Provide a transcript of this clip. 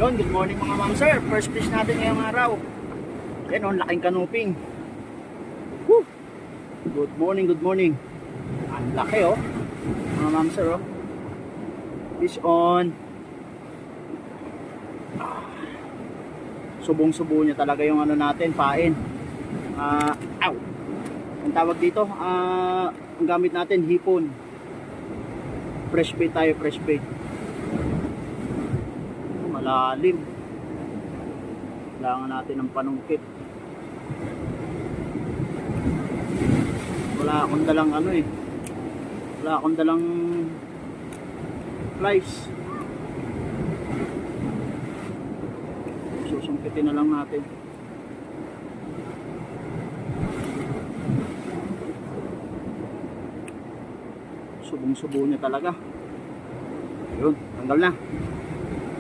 Yun, good morning mga ma'am sir. First fish natin ngayong araw. Yan o, laking kanuping. Woo! Good morning, good morning. Ang laki o, mga ma'am sir o. Fish on. Subong-subo niya talaga yung ano natin, pain. Ow! Ang tawag dito, ang gamit natin, hipon. Fresh bait tayo, fresh bait. Malalim. Kailangan natin ng panungkit. Wala akong dalang ano eh. Wala akong dalang flies. Susungkitin na lang natin. Subong-subo niya talaga. Yun, tanggal na.